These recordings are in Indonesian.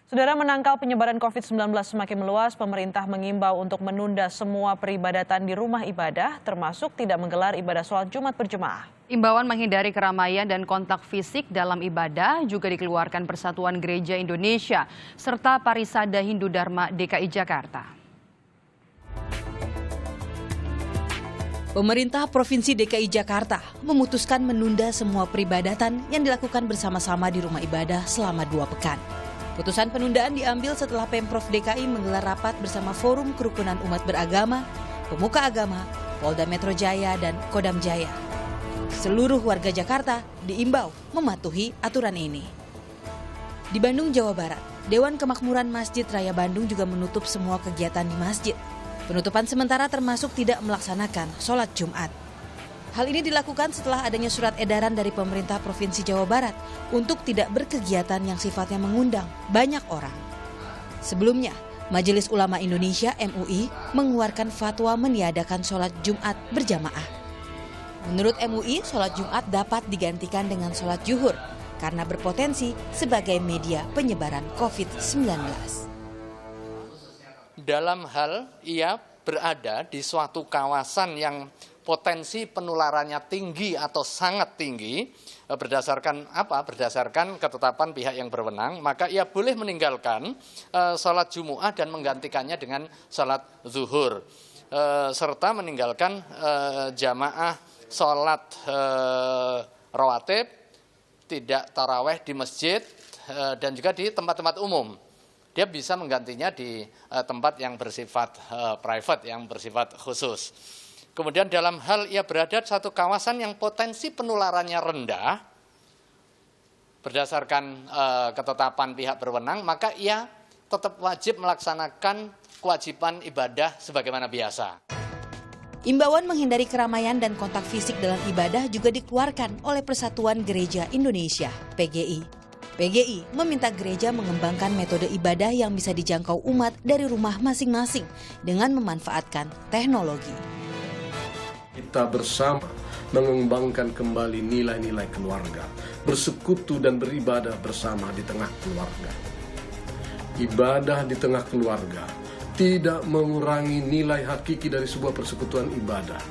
Saudara, menangkal penyebaran COVID-19 semakin meluas, pemerintah mengimbau untuk menunda semua peribadatan di rumah ibadah, termasuk tidak menggelar ibadah sholat Jumat berjemaah. Imbauan menghindari keramaian dan kontak fisik dalam ibadah juga dikeluarkan Persatuan Gereja Indonesia serta Parisada Hindu Dharma DKI Jakarta. Pemerintah Provinsi DKI Jakarta memutuskan menunda semua peribadatan yang dilakukan bersama-sama di rumah ibadah selama 2 pekan. Putusan penundaan diambil setelah Pemprov DKI menggelar rapat bersama Forum Kerukunan Umat Beragama, Pemuka Agama, Polda Metro Jaya, dan Kodam Jaya. Seluruh warga Jakarta diimbau mematuhi aturan ini. Di Bandung, Jawa Barat, Dewan Kemakmuran Masjid Raya Bandung juga menutup semua kegiatan di masjid. Penutupan sementara termasuk tidak melaksanakan sholat Jumat. Hal ini dilakukan setelah adanya surat edaran dari pemerintah Provinsi Jawa Barat untuk tidak berkegiatan yang sifatnya mengundang banyak orang. Sebelumnya, Majelis Ulama Indonesia (MUI) mengeluarkan fatwa meniadakan sholat Jumat berjamaah. Menurut MUI, sholat Jumat dapat digantikan dengan sholat Zuhur karena berpotensi sebagai media penyebaran COVID-19. Dalam hal ia berada di suatu kawasan yang potensi penularannya tinggi atau sangat tinggi, berdasarkan ketetapan pihak yang berwenang, maka ia boleh meninggalkan sholat Jumu'ah dan menggantikannya dengan sholat zuhur, serta meninggalkan jamaah sholat rawatib, tidak taraweh di masjid, dan juga di tempat-tempat umum. Dia bisa menggantinya di tempat yang bersifat private, yang bersifat khusus. Kemudian dalam hal ia berada di satu kawasan yang potensi penularannya rendah, berdasarkan ketetapan pihak berwenang, maka ia tetap wajib melaksanakan kewajiban ibadah sebagaimana biasa. Imbauan menghindari keramaian dan kontak fisik dalam ibadah juga dikeluarkan oleh Persatuan Gereja Indonesia (PGI). PGI meminta gereja mengembangkan metode ibadah yang bisa dijangkau umat dari rumah masing-masing dengan memanfaatkan teknologi. Kita bersama mengembangkan kembali nilai-nilai keluarga, bersekutu dan beribadah bersama di tengah keluarga. Ibadah di tengah keluarga tidak mengurangi nilai hakiki dari sebuah persekutuan ibadah.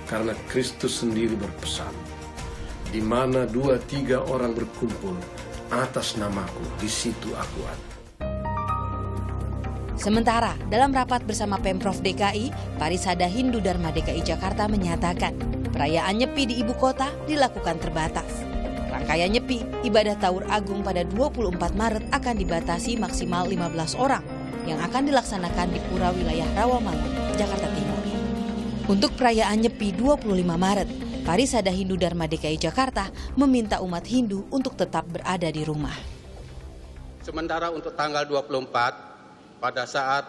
Karena Kristus sendiri berpesan, di mana 2-3 orang berkumpul atas namaku, di situ aku ada. Sementara dalam rapat bersama Pemprov DKI, Parisada Hindu Dharma DKI Jakarta menyatakan perayaan Nyepi di ibu kota dilakukan terbatas. Rangkaian Nyepi ibadah Taur Agung pada 24 Maret akan dibatasi maksimal 15 orang yang akan dilaksanakan di pura wilayah Rawamangun, Jakarta Timur. Untuk perayaan Nyepi 25 Maret, Parisada Hindu Dharma DKI Jakarta meminta umat Hindu untuk tetap berada di rumah. Sementara untuk tanggal 24, pada saat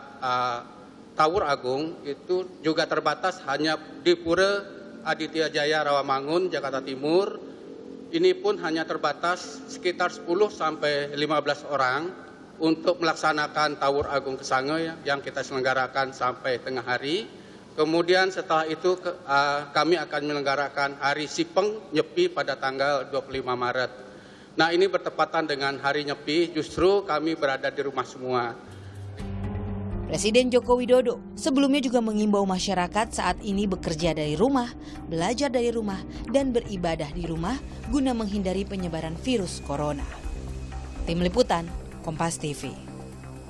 Taur Agung itu juga terbatas hanya di Pura Aditya Jaya Rawamangun, Jakarta Timur. Ini pun hanya terbatas sekitar 10-15 orang untuk melaksanakan Taur Agung Kesange yang kita selenggarakan sampai tengah hari. Kemudian setelah itu kami akan menyelenggarakan Hari Sipeng Nyepi pada tanggal 25 Maret. Nah, ini bertepatan dengan Hari Nyepi, justru kami berada di rumah semua. Presiden Joko Widodo sebelumnya juga mengimbau masyarakat saat ini bekerja dari rumah, belajar dari rumah, dan beribadah di rumah guna menghindari penyebaran virus corona. Tim Liputan, Kompas TV.